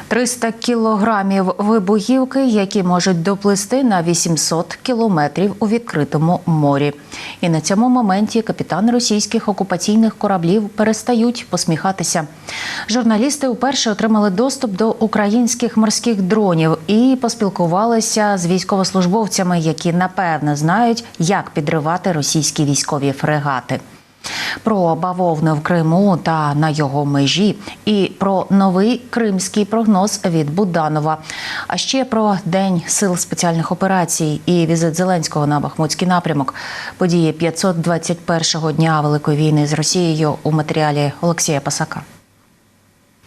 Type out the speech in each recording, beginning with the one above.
300 кілограмів вибухівки, які можуть доплисти на 800 кілометрів у відкритому морі. І на цьому моменті капітани російських окупаційних кораблів перестають посміхатися. Журналісти вперше отримали доступ до українських морських дронів і поспілкувалися з військовослужбовцями, які напевне знають, як підривати російські військові фрегати. Про бавовну в Криму та на його межі і про новий кримський прогноз від Буданова. А ще про День сил спеціальних операцій і візит Зеленського на Бахмутський напрямок. Події 521-го дня Великої війни з Росією у матеріалі Олексія Пасака.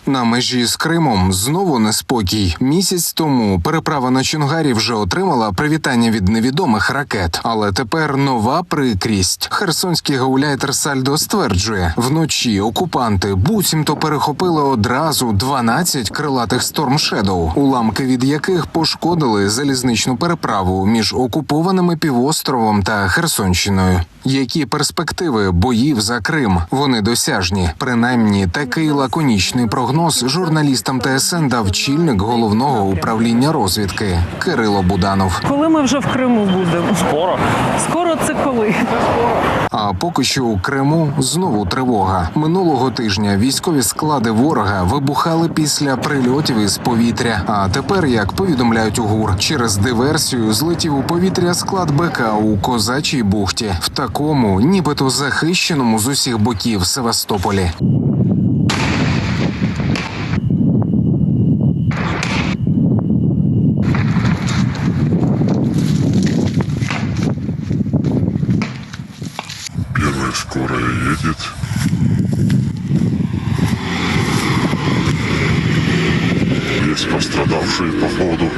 На межі з Кримом знову неспокій. Місяць тому переправа на Чонгарі вже отримала привітання від невідомих ракет. Але тепер нова прикрість. Херсонський гауляйтер Сальдо стверджує, вночі окупанти буцімто перехопили одразу 12 крилатих Storm Shadow, уламки від яких пошкодили залізничну переправу між окупованими півостровом та Херсонщиною. Які перспективи боїв за Крим? Вони досяжні. Принаймні, такий лаконічний прогноз журналістам ТСН дав чільник головного управління розвідки Кирило Буданов. Коли ми вже в Криму будемо? Скоро. Скоро це коли? А поки що у Криму знову тривога. Минулого тижня військові склади ворога вибухали після прильотів із повітря. А тепер, як повідомляють у ГУР, через диверсію злетів у повітря склад БК у Козачій бухті. В такому, нібито захищеному з усіх боків Севастополі. Первая скорая едет. Есть пострадавшие по ходу.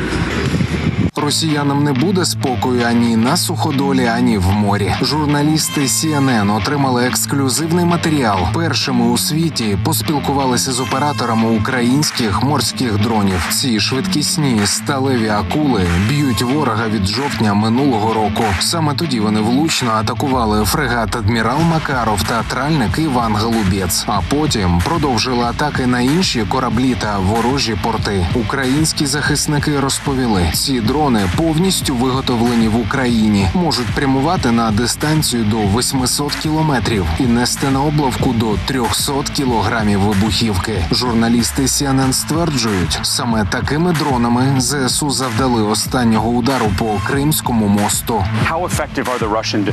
Росіянам не буде спокою ані на суходолі, ані в морі. Журналісти CNN отримали ексклюзивний матеріал. Першими у світі поспілкувалися з операторами українських морських дронів. Ці швидкісні сталеві акули б'ють ворога від жовтня минулого року. Саме тоді вони влучно атакували фрегат «Адмірал Макаров» та тральник «Іван Голубець». А потім продовжили атаки на інші кораблі та ворожі порти. Українські захисники розповіли, ці дрони повністю виготовлені в Україні, можуть прямувати на дистанцію до 800 кілометрів і нести на облавку до 300 кілограмів вибухівки. Журналісти CNN стверджують, саме такими дронами ЗСУ завдали останнього удару по Кримському мосту.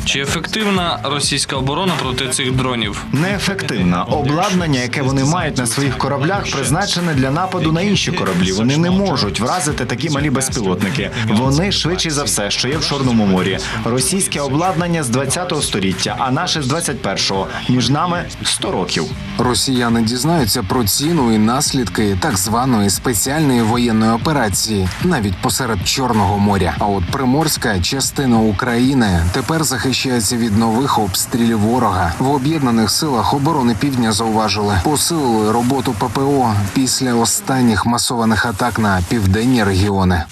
Чи ефективна російська оборона проти цих дронів? Неефективна. Обладнання, яке вони мають на своїх кораблях, призначене для нападу на інші кораблі. Вони не можуть вразити такі малі безпілотники. Вони швидше за все, що є в Чорному морі. Російське обладнання з 20-го століття, а наше з 21-го. Між нами 100 років. Росіяни дізнаються про ціну і наслідки так званої спеціальної воєнної операції навіть посеред Чорного моря. А от приморська частина України тепер захищається від нових обстрілів ворога. В Об'єднаних силах оборони Півдня зауважили, посилили роботу ППО після останніх масованих атак на південні регіони.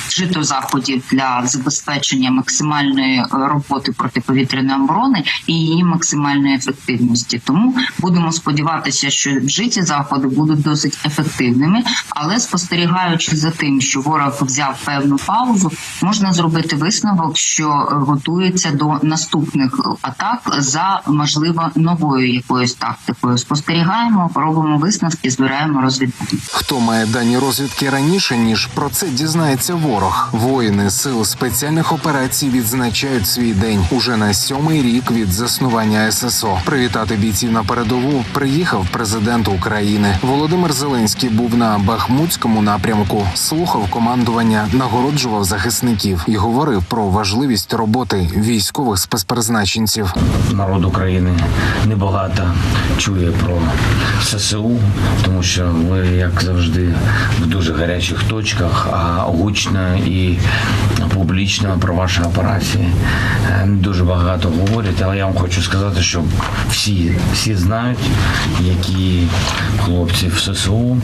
Вжито заходів для забезпечення максимальної роботи протиповітряної оборони і її максимальної ефективності. Тому будемо сподіватися, що вжиті заходи будуть досить ефективними, але спостерігаючи за тим, що ворог взяв певну паузу, можна зробити висновок, що готується до наступних атак за, можливо, новою якоюсь тактикою. Спостерігаємо, робимо висновки, збираємо розвідку. Хто має дані розвідки раніше, ніж про це дізнається ворог? Воїни сил спеціальних операцій відзначають свій день. Уже на 7-й рік від заснування ССО. Привітати бійців на передову приїхав президент України. Володимир Зеленський був на Бахмутському напрямку, слухав командування, нагороджував захисників і говорив про важливість роботи військових спецпризначенців. Народ України небагато чує про ССУ, тому що ви, як завжди, в дуже гарячих точках, а гучно і публічно про ваші операції. Не дуже багато говорять, але я вам хочу сказати, що всі знають, які хлопці в ССУ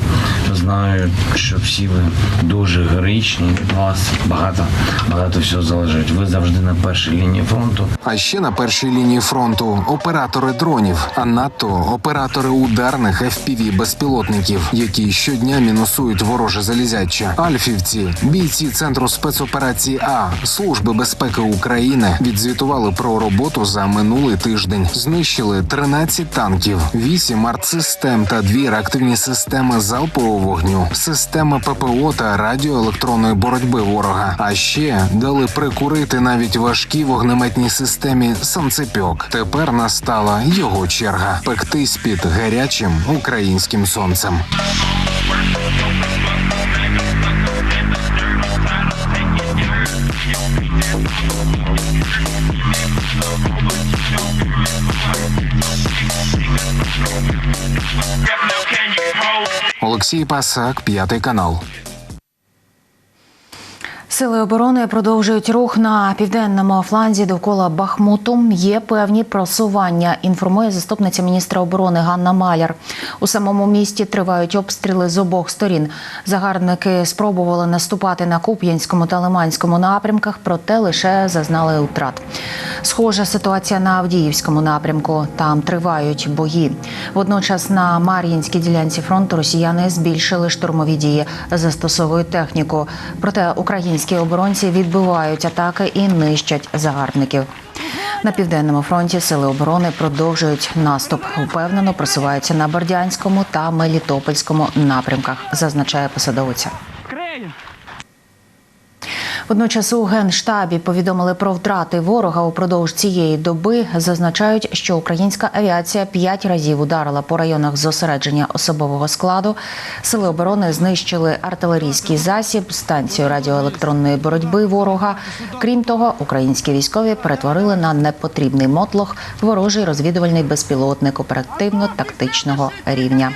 знають, що всі ви дуже героїчні, від вас багато всього залежить. Ви завжди на першій лінії фронту. А ще на першій лінії фронту оператори дронів, а надто оператори ударних FPV-безпілотників, які щодня мінусують вороже залізяче. Альфівці, бійці Центру спецоперації А Служби безпеки України відзвітували про роботу за минулий тиждень. Знищили 13 танків, 8 артсистем та 2 реактивні системи залпового вогню, системи ППО та радіоелектронної боротьби ворога. А ще дали прикурити навіть важкі вогнеметні системі «Санцепьок». Тепер настала його черга – пектись під гарячим українським сонцем. Олексій Пасак, 5 канал. Сили оборони продовжують рух на південному фланзі довкола Бахмуту. Є певні просування, інформує заступниця міністра оборони Ганна Маляр. У самому місті тривають обстріли з обох сторін. Загарбники спробували наступати на Куп'янському та Лиманському напрямках, проте лише зазнали втрат. Схожа ситуація на Авдіївському напрямку. Там тривають бої. Водночас на Мар'їнській ділянці фронту росіяни збільшили штурмові дії, застосовують техніку. Проте українські оборонці відбивають атаки і нищать загарбників. На південному фронті сили оборони продовжують наступ. Впевнено просуваються на Бердянському та Мелітопольському напрямках, зазначає посадовиця. Водночас у Генштабі повідомили про втрати ворога упродовж цієї доби. Зазначають, що українська авіація 5 разів ударила по районах зосередження особового складу. Сили оборони знищили артилерійський засіб, станцію радіоелектронної боротьби ворога. Крім того, українські військові перетворили на непотрібний мотлох ворожий розвідувальний безпілотник оперативно-тактичного рівня.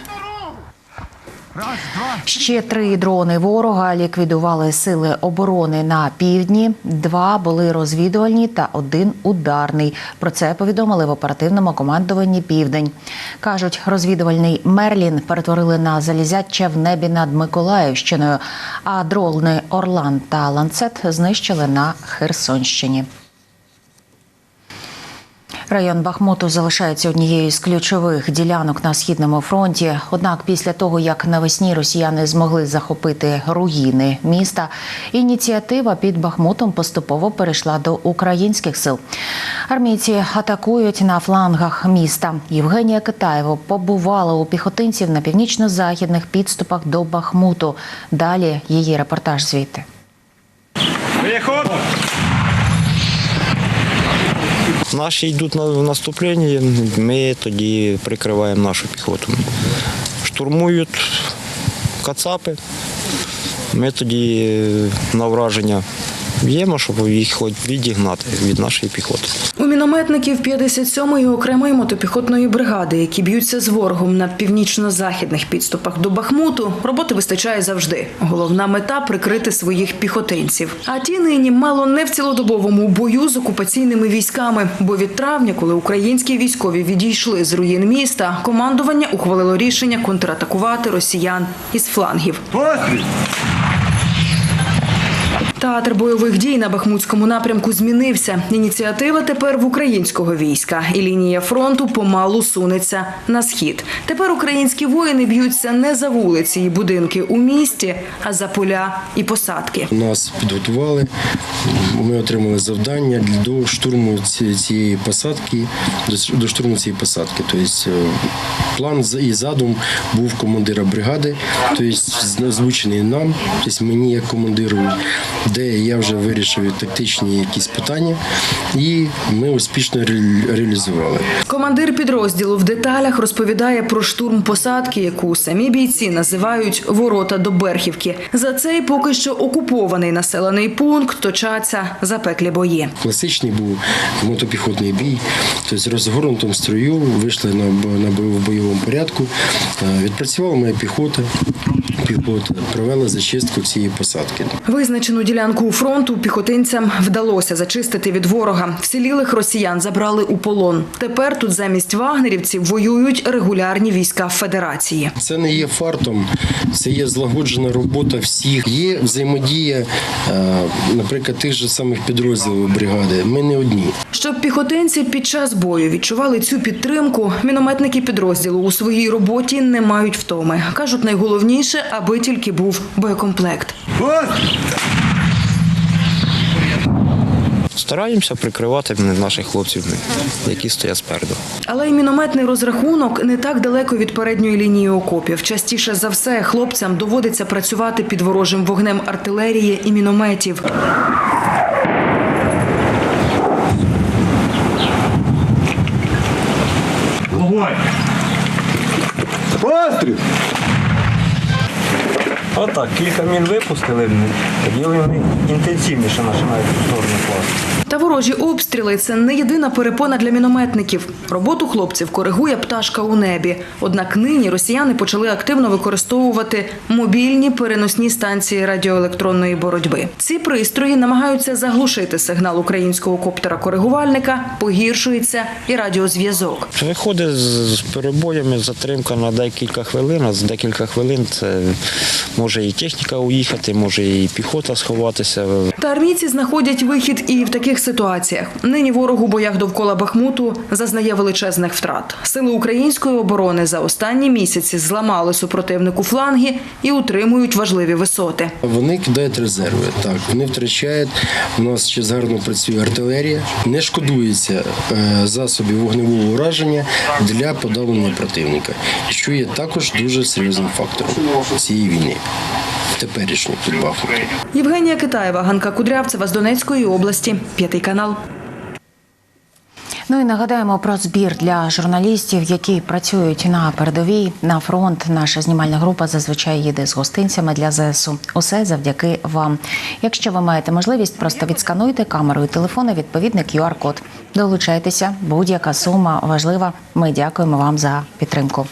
Ще 3 дрони ворога ліквідували сили оборони на півдні. 2 були розвідувальні та 1 ударний. Про це повідомили в оперативному командуванні «Південь». Кажуть, розвідувальний «Мерлін» перетворили на залізяче в небі над Миколаївщиною, а дрони «Орлан» та «Ланцет» знищили на Херсонщині. Район Бахмуту залишається однією з ключових ділянок на Східному фронті. Однак після того, як навесні росіяни змогли захопити руїни міста, ініціатива під Бахмутом поступово перейшла до українських сил. Армійці атакують на флангах міста. Євгенія Китаєва побувала у піхотинців на північно-західних підступах до Бахмуту. Далі її репортаж звідти. Наші йдуть в наступлення, ми тоді прикриваємо нашу піхоту. Штурмують кацапи, ми тоді на враження б'ємо, щоб їх хоч відігнати від нашої піхоти. У мінометників 57-ї окремої мотопіхотної бригади, які б'ються з ворогом на північно-західних підступах до Бахмуту, роботи вистачає завжди. Головна мета – прикрити своїх піхотинців. А ті нині мало не в цілодобовому бою з окупаційними військами. Бо від травня, коли українські військові відійшли з руїн міста, командування ухвалило рішення контратакувати росіян із флангів. Театр бойових дій на Бахмутському напрямку змінився. Ініціатива тепер в українського війська. І лінія фронту помалу сунеться на схід. Тепер українські воїни б'ються не за вулиці і будинки у місті, а за поля і посадки. Нас підготували, ми отримали завдання до штурму цієї посадки, до штурму цієї посадки. Тобто план і задум був командира бригади, тобто озвучений нам, тобто мені як командиру, де я вже вирішив тактичні якісь питання, і ми успішно реалізували. Командир підрозділу в деталях розповідає про штурм посадки, яку самі бійці називають «Ворота до Берхівки». За цей поки що окупований населений пункт точаться запеклі бої. Класичний був мотопіхотний бій, тобто в розгорнутому строю, вийшли в бойовому порядку, відпрацювала моя піхота, піхоти провели зачистку цієї посадки. Визначену ділянку фронту піхотинцям вдалося зачистити від ворога. Вцілілих росіян забрали у полон. Тепер тут замість вагнерівців воюють регулярні війська Федерації. Це не є фартом, це є злагоджена робота всіх. Є взаємодія, наприклад, тих же самих підрозділів бригади. Ми не одні. Щоб піхотинці під час бою відчували цю підтримку, мінометники підрозділу у своїй роботі не мають втоми. Кажуть, найголовніше, аби тільки був боєкомплект. Стараємося прикривати наших хлопців, які стоять спереду. Але й мінометний розрахунок не так далеко від передньої лінії окопів. Частіше за все хлопцям доводиться працювати під ворожим вогнем артилерії і мінометів. Постріл! Отак, кілька мін випустили, тоді вони інтенсивніше починають в сторону класу. Та ворожі обстріли – це не єдина перепона для мінометників. Роботу хлопців коригує пташка у небі. Однак нині росіяни почали активно використовувати мобільні переносні станції радіоелектронної боротьби. Ці пристрої намагаються заглушити сигнал українського коптера-коригувальника, погіршується і радіозв'язок. Виходить з перебоями, затримка на декілька хвилин, а за декілька хвилин це може і техніка уїхати, може і піхота сховатися. Та армійці знаходять вихід і в таких ситуаціях. Нині ворог у боях довкола Бахмуту зазнає величезних втрат. Сили української оборони за останні місяці зламали супротивнику фланги і утримують важливі висоти. Вони кидають резерви, так, вони втрачають, у нас ще гарно працює артилерія, не шкодується засобів вогневого ураження для подавлення противника, що є також дуже серйозним фактором цієї війни. Теперішній під Бахмутом. Євгенія Китаєва, Ганка Кудрявцева з Донецької області, 5 канал. Ну і нагадаємо про збір для журналістів, які працюють на передовій, на фронт. Наша знімальна група зазвичай їде з гостинцями для ЗСУ. Усе завдяки вам. Якщо ви маєте можливість, просто відскануйте камерою телефона відповідний QR-код. Долучайтеся, будь-яка сума важлива. Ми дякуємо вам за підтримку.